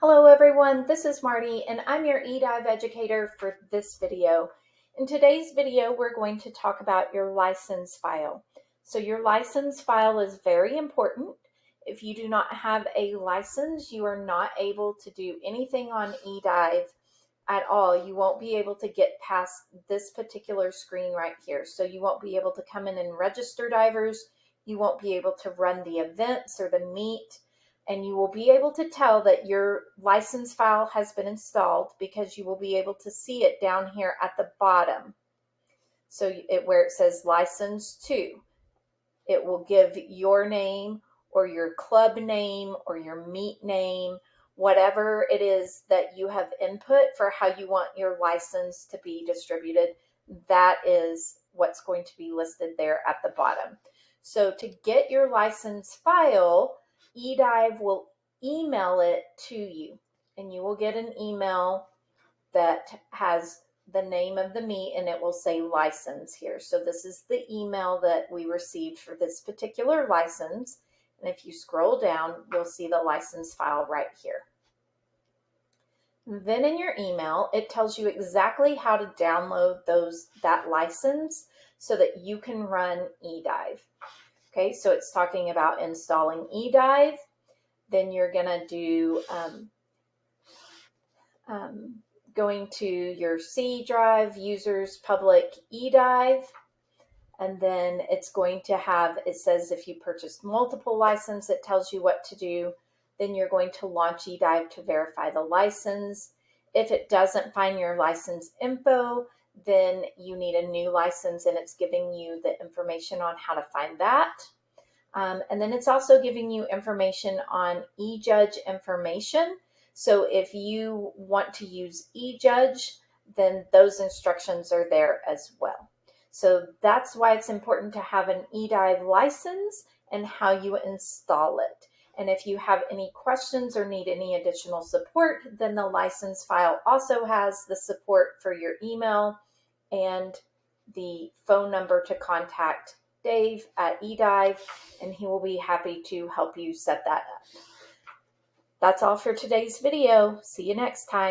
Hello everyone, this is Marty and I'm your eDive educator for this video. In today's video, we're going to talk about your license file. So your license file is very important. If you do not have a license, you are not able to do anything on eDive at all. You won't be able to get past this particular screen right here. So you won't be able to come in and register divers. You won't be able to run the events or the meet. And you will be able to tell that your license file has been installed because you will be able to see it down here at the bottom. So where it says license to, it will give your name or your club name or your meet name, whatever it is that you have input for how you want your license to be distributed. That is what's going to be listed there at the bottom. So to get your license file, eDive will email it to you, and you will get an email that has the name of the meet and it will say license here. So this is the email that we received for this particular license. And if you scroll down, you'll see the license file right here. Then in your email, it tells you exactly how to download that license so that you can run eDive. Okay, so it's talking about installing eDive. Then you're gonna do going to your C drive, users, public, eDive, and then it's going to have, it says if you purchased multiple license, it tells you what to do. Then you're going to launch eDive to verify the license. If it doesn't find your license info, then you need a new license, and it's giving you the information on how to find that. And then it's also giving you information on eJudge information. So if you want to use eJudge, then those instructions are there as well. So that's why it's important to have an eDive license and how you install it. And if you have any questions or need any additional support, then the license file also has the support for your email and the phone number to contact Dave at eDive, and he will be happy to help you set that up. That's all for today's video. See you next time.